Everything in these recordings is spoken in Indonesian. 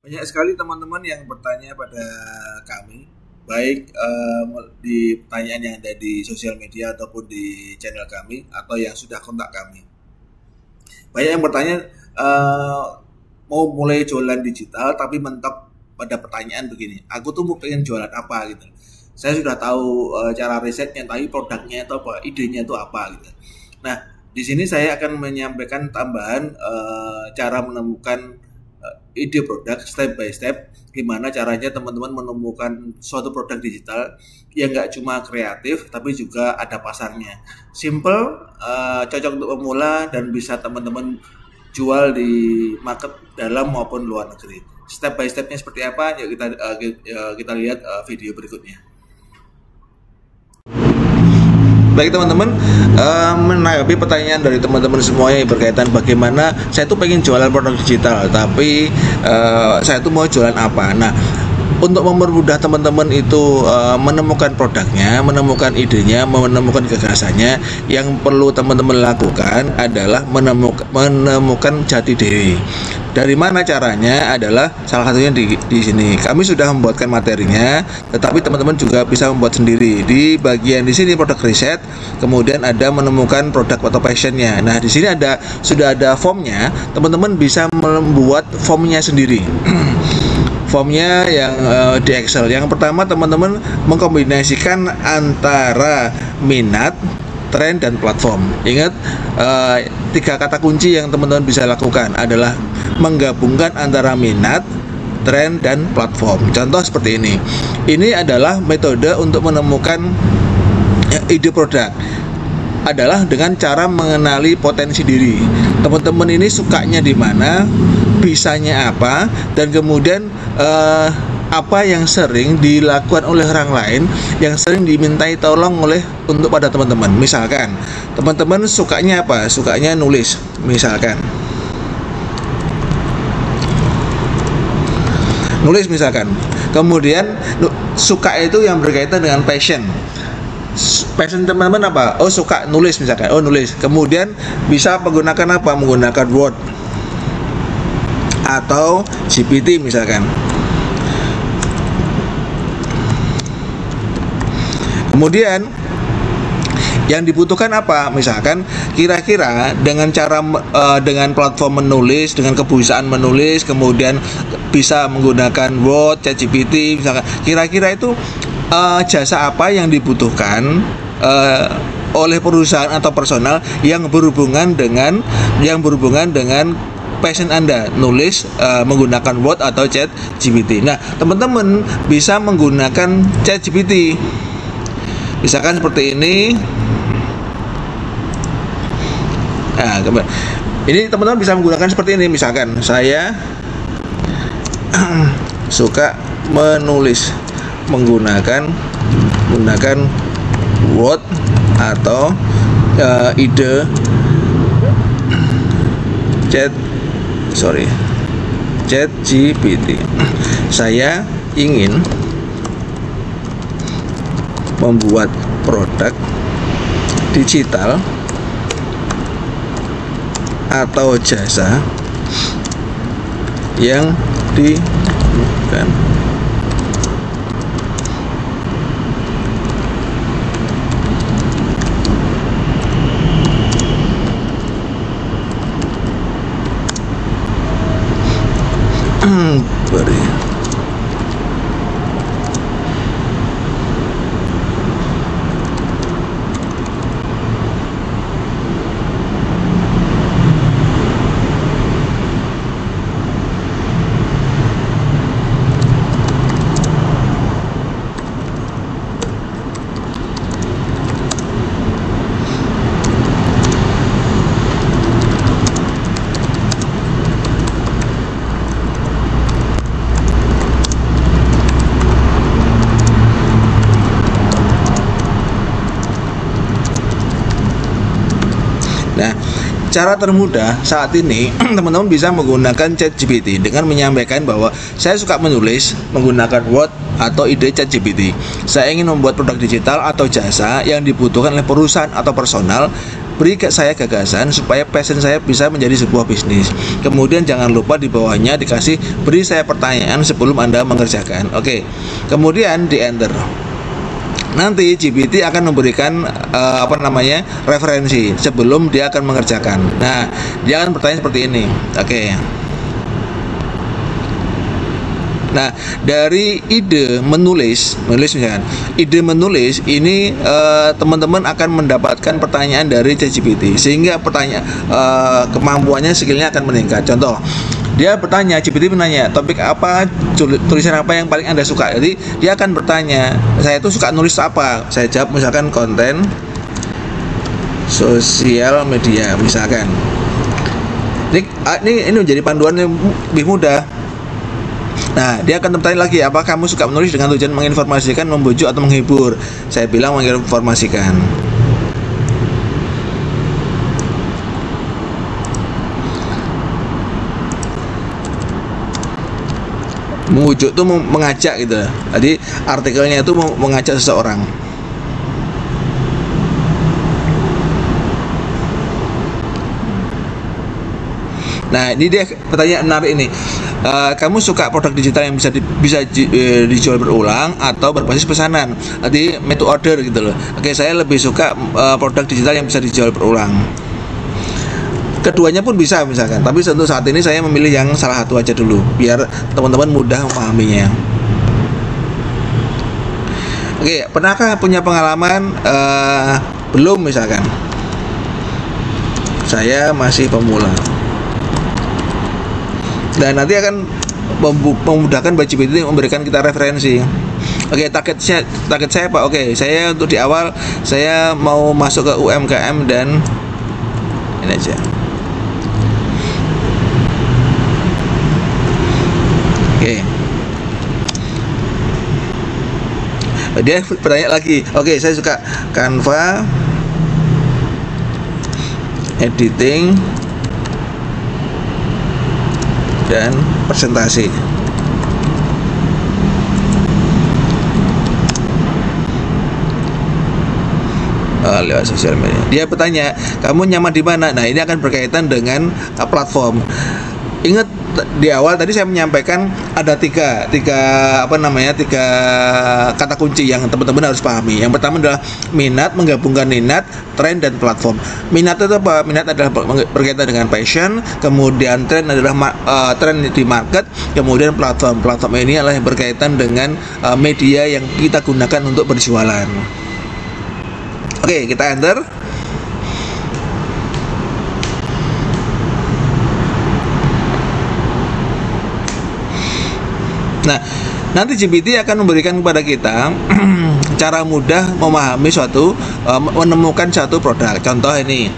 Banyak sekali teman-teman yang bertanya pada kami, baik di pertanyaan yang ada di sosial media ataupun di channel kami, atau yang sudah kontak kami. Banyak yang bertanya mau mulai jualan digital tapi mentok pada pertanyaan begini, aku tuh mau pengen jualan apa gitu. Saya sudah tahu cara risetnya, tapi produknya itu apa, idenya itu apa gitu. Nah, di sini saya akan menyampaikan tambahan cara menemukan ide produk step by step, gimana caranya teman-teman menemukan suatu produk digital yang nggak cuma kreatif tapi juga ada pasarnya. Simple, cocok untuk pemula dan bisa teman-teman jual di market dalam maupun luar negeri. Step by stepnya seperti apa? Yuk kita lihat video berikutnya. Baik teman-teman, menanggapi pertanyaan dari teman-teman semuanya yang berkaitan bagaimana saya tuh pengen jualan produk digital, tapi saya tuh mau jualan apa. Nah, untuk mempermudah teman-teman itu menemukan produknya, menemukan idenya, menemukan gagasannya, yang perlu teman-teman lakukan adalah menemukan jati diri. Dari mana caranya adalah salah satunya di sini. Kami sudah membuatkan materinya, tetapi teman-teman juga bisa membuat sendiri. Di bagian di sini produk riset, kemudian ada menemukan produk atau passionnya. Nah, di sini sudah ada formnya. Teman-teman bisa membuat formnya sendiri. Formnya yang di Excel. Yang pertama, teman-teman mengkombinasikan antara minat, tren, dan platform. Ingat, 3 kata kunci yang teman-teman bisa lakukan adalah menggabungkan antara minat, tren, dan platform. Contoh seperti ini. Ini adalah metode untuk menemukan ide produk, adalah dengan cara mengenali potensi diri. Teman-teman ini sukanya di mana, bisanya apa, dan kemudian apa yang sering dilakukan oleh orang lain, yang sering dimintai tolong untuk pada teman-teman. Misalkan teman-teman sukanya apa? Sukanya nulis, misalkan. Nulis misalkan. Kemudian suka itu yang berkaitan dengan passion. Passion teman-teman apa? Oh, suka nulis misalkan. Oh, nulis. Kemudian bisa menggunakan apa? Menggunakan Word atau GPT misalkan. Kemudian yang dibutuhkan apa? Misalkan kira-kira dengan cara dengan platform menulis, dengan kebiasaan menulis, kemudian bisa menggunakan Word, ChatGPT misalkan. Kira-kira itu jasa apa yang dibutuhkan oleh perusahaan atau personal yang berhubungan dengan passion Anda, nulis menggunakan Word atau ChatGPT. Nah, teman-teman bisa menggunakan ChatGPT. Misalkan seperti ini. Nah, ini teman-teman bisa menggunakan seperti ini. Misalkan saya suka menulis menggunakan Word atau ide ChatGPT. Saya ingin membuat produk digital atau jasa yang dibutuhkan. Beri. cara termudah saat ini teman-teman bisa menggunakan ChatGPT dengan menyampaikan bahwa saya suka menulis menggunakan Word atau ide ChatGPT. Saya ingin membuat produk digital atau jasa yang dibutuhkan oleh perusahaan atau personal. Beri saya gagasan supaya passion saya bisa menjadi sebuah bisnis. Kemudian jangan lupa di bawahnya dikasih beri saya pertanyaan sebelum Anda mengerjakan. Oke. Kemudian di enter. Nanti GPT akan memberikan referensi sebelum dia akan mengerjakan. Nah, dia akan bertanya seperti ini. Oke. Nah, dari ide menulis misalkan, ide menulis ini teman-teman akan mendapatkan pertanyaan dari ChatGPT sehingga kemampuannya, skillnya akan meningkat. Contoh, dia bertanya, GPT menanya, topik apa, tulisan apa yang paling Anda suka. Jadi dia akan bertanya, saya tuh suka nulis apa. Saya jawab misalkan konten sosial media misalkan. Ini menjadi panduan yang lebih mudah. Nah, dia akan bertanya lagi, apa kamu suka menulis dengan tujuan menginformasikan, membujuk, atau menghibur? Saya bilang menginformasikan. Membujuk itu mengajak gitu. Jadi artikelnya itu mengajak seseorang. Nah, ini dia pertanyaan menarik ini. Kamu suka produk digital yang bisa dijual berulang atau berbasis pesanan? Jadi made to order gitu loh. Oke, saya lebih suka produk digital yang bisa dijual berulang. Keduanya pun bisa misalkan, tapi untuk saat ini saya memilih yang salah satu aja dulu biar teman-teman mudah memahaminya. Oke, pernahkah punya pengalaman belum misalkan? Saya masih pemula. Dan nanti akan memudahkan ChatGPT memberikan kita referensi. Oke, target saya Pak. Oke, saya untuk di awal saya mau masuk ke UMKM dan ini aja. Oke. Dia bertanya lagi. Oke, saya suka Canva, editing, dan presentasi. Lewat sosial media. Dia bertanya, kamu nyaman di mana? Nah, ini akan berkaitan dengan platform. Ingat di awal tadi saya menyampaikan ada tiga kata kunci yang teman-teman harus pahami. Yang pertama adalah minat, menggabungkan minat, tren, dan platform. Minat itu apa? Minat adalah berkaitan dengan passion, kemudian tren adalah tren di market, kemudian platform. Platform ini adalah yang berkaitan dengan media yang kita gunakan untuk berjualan. Oke, kita enter. Nah, nanti GPT akan memberikan kepada kita cara mudah memahami menemukan suatu produk. Contoh ini.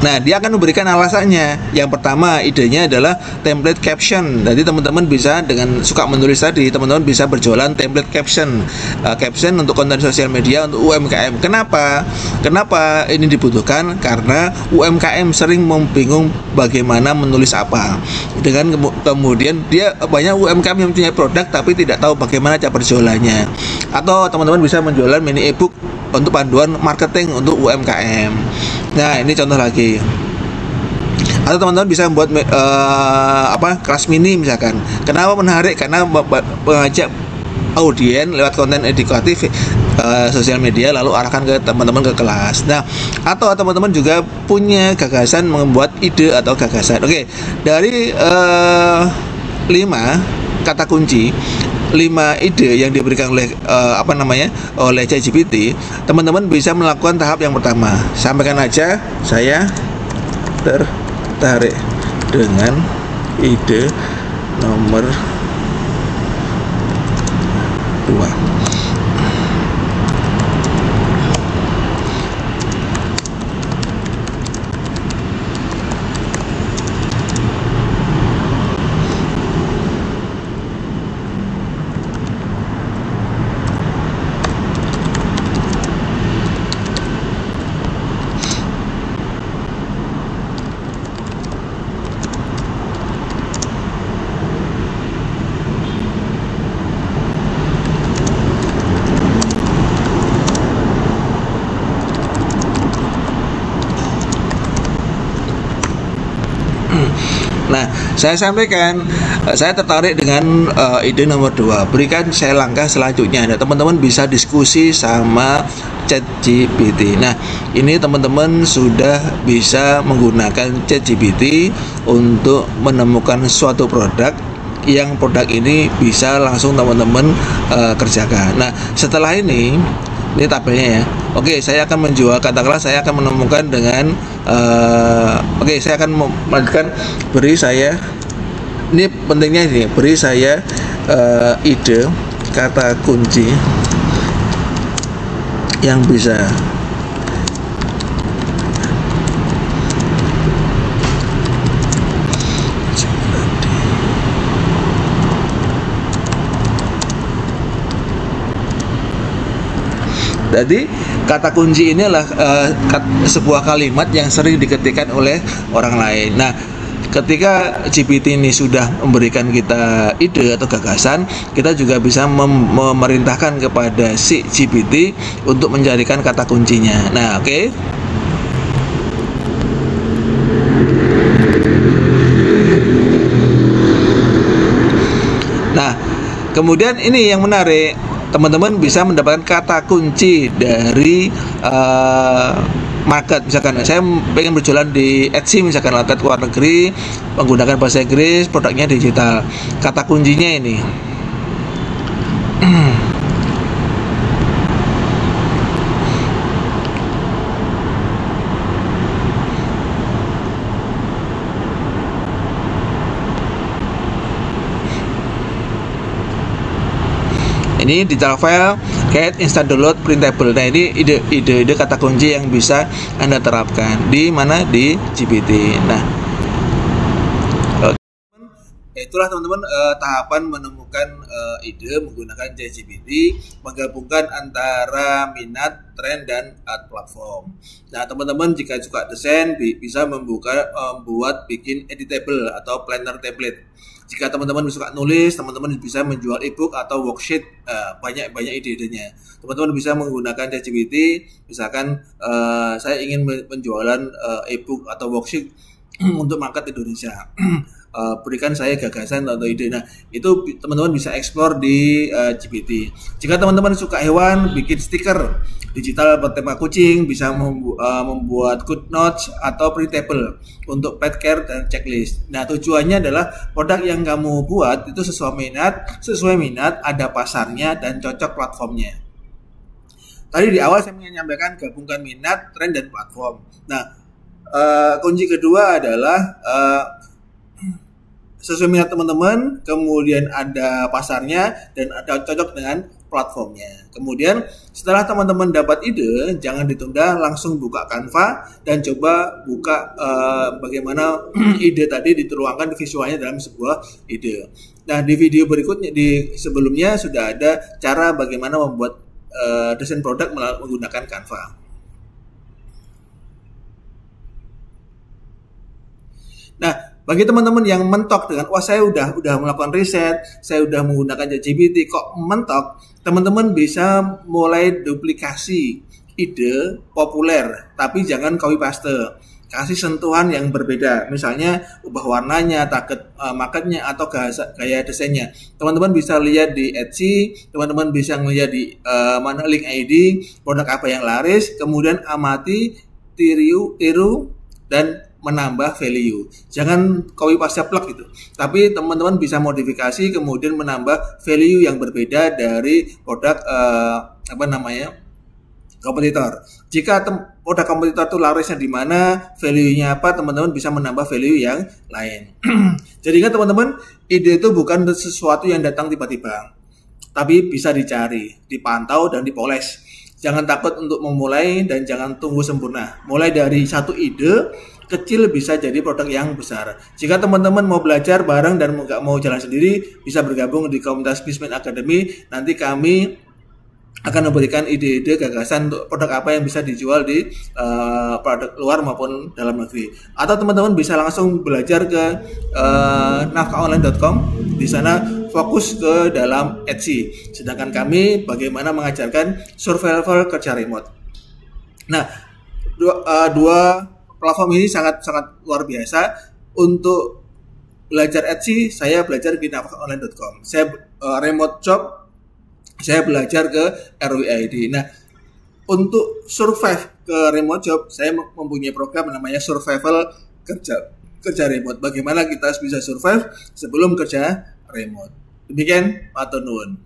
Nah, dia akan memberikan alasannya. Yang pertama, idenya adalah template caption. Jadi teman-teman bisa dengan suka menulis tadi, teman-teman bisa berjualan template caption. Caption untuk konten sosial media untuk UMKM. Kenapa ini dibutuhkan? Karena UMKM sering bingung bagaimana menulis apa. Dengan kemudian dia banyak UMKM yang punya produk tapi tidak tahu bagaimana cara berjualannya. Atau teman-teman bisa menjualan mini ebook untuk panduan marketing untuk UMKM. Nah, ini contoh lagi. Atau teman-teman bisa membuat kelas mini misalkan. Kenapa menarik? Karena mengajak audien lewat konten edukatif sosial media, lalu arahkan ke teman-teman ke kelas. Nah, atau teman-teman juga punya gagasan membuat ide atau gagasan. Oke, dari 5 kata kunci, 5 ide yang diberikan oleh oleh ChatGPT, teman-teman bisa melakukan tahap yang pertama. Sampaikan aja, saya tertarik dengan ide nomor 2. saya sampaikan, saya tertarik dengan ide nomor 2. Berikan saya langkah selanjutnya. Nah, teman-teman bisa diskusi sama ChatGPT. Nah, ini teman-teman sudah bisa menggunakan ChatGPT untuk menemukan suatu produk yang produk ini bisa langsung teman-teman kerjakan. Nah, setelah ini tabelnya ya. Oke, saya akan menjual, katakanlah saya akan menemukan dengan oke, saya akan melanjutkan, beri saya, ini pentingnya ini, beri saya ide kata kunci yang bisa jadi kata kunci ini adalah sebuah kalimat yang sering diketikkan oleh orang lain. Nah, ketika GPT ini sudah memberikan kita ide atau gagasan, kita juga bisa memerintahkan kepada si GPT untuk mencarikan kata kuncinya. Nah, oke. Nah, kemudian ini yang menarik, teman-teman bisa mendapatkan kata kunci dari market. Misalkan saya pengen berjualan di Etsy, misalkan market luar negeri, menggunakan bahasa Inggris, produknya digital. Kata kuncinya ini ini digital file, get instant download, printable. Nah, ini ide kata kunci yang bisa Anda terapkan di mana, di GPT. Nah, itulah teman-teman tahapan menemukan ide menggunakan ChatGPT, menggabungkan antara minat, tren, dan art platform. Nah, teman-teman jika suka desain bisa membuat bikin editable atau planner template. Jika teman-teman suka nulis, teman-teman bisa menjual ebook atau worksheet, banyak ide-idenya. Teman-teman bisa menggunakan ChatGPT, misalkan saya ingin penjualan ebook atau worksheet untuk market Indonesia. Berikan saya gagasan atau ide. Nah, itu teman-teman bisa explore di GPT. Jika teman-teman suka hewan, bikin stiker digital bertema kucing, bisa membuat good notes atau printable untuk pet care dan checklist. Nah, tujuannya adalah produk yang kamu buat itu sesuai minat, ada pasarnya dan cocok platformnya. Tadi di awal saya menyampaikan gabungkan minat, tren, dan platform. Nah, kunci kedua adalah sesuai minat teman-teman, kemudian ada pasarnya, dan ada cocok dengan platformnya. Kemudian setelah teman-teman dapat ide, jangan ditunda, langsung buka Canva dan coba buka bagaimana ide tadi dituangkan visualnya dalam sebuah ide. Nah, di video berikutnya, di sebelumnya sudah ada cara bagaimana membuat desain produk menggunakan Canva. Nah, bagi teman-teman yang mentok dengan wah saya udah melakukan riset, saya udah menggunakan ChatGPT kok mentok, teman-teman bisa mulai duplikasi ide populer, tapi jangan copy paste. Kasih sentuhan yang berbeda, misalnya ubah warnanya, target marketnya, atau gaya desainnya. Teman-teman bisa lihat di Etsy, teman-teman bisa melihat di mana link ID, produk apa yang laris, kemudian amati, tiru, dan menambah value. Jangan copy paste plug gitu. Tapi teman-teman bisa modifikasi kemudian menambah value yang berbeda dari produk kompetitor. Jika produk kompetitor itu larisnya di mana, value-nya apa, teman-teman bisa menambah value yang lain. Jadi kan teman-teman, ide itu bukan sesuatu yang datang tiba-tiba, tapi bisa dicari, dipantau, dan dipoles. Jangan takut untuk memulai dan jangan tunggu sempurna. Mulai dari satu ide kecil bisa jadi produk yang besar. Jika teman-teman mau belajar bareng dan nggak mau jalan sendiri, bisa bergabung di komunitas Bizman Academy. Nanti kami akan memberikan ide-ide gagasan untuk produk apa yang bisa dijual di produk luar maupun dalam negeri. Atau teman-teman bisa langsung belajar ke nafkaonline.com. Di sana fokus ke dalam Etsy. Sedangkan kami bagaimana mengajarkan survival kerja remote. Nah, dua platform ini sangat luar biasa untuk belajar Etsy, saya belajar di nafasonline.com. Saya remote job, saya belajar ke RWID. Nah, untuk survive ke remote job, saya mempunyai program namanya survival kerja remote. Bagaimana kita bisa survive sebelum kerja remote. Demikian, matur nuwun.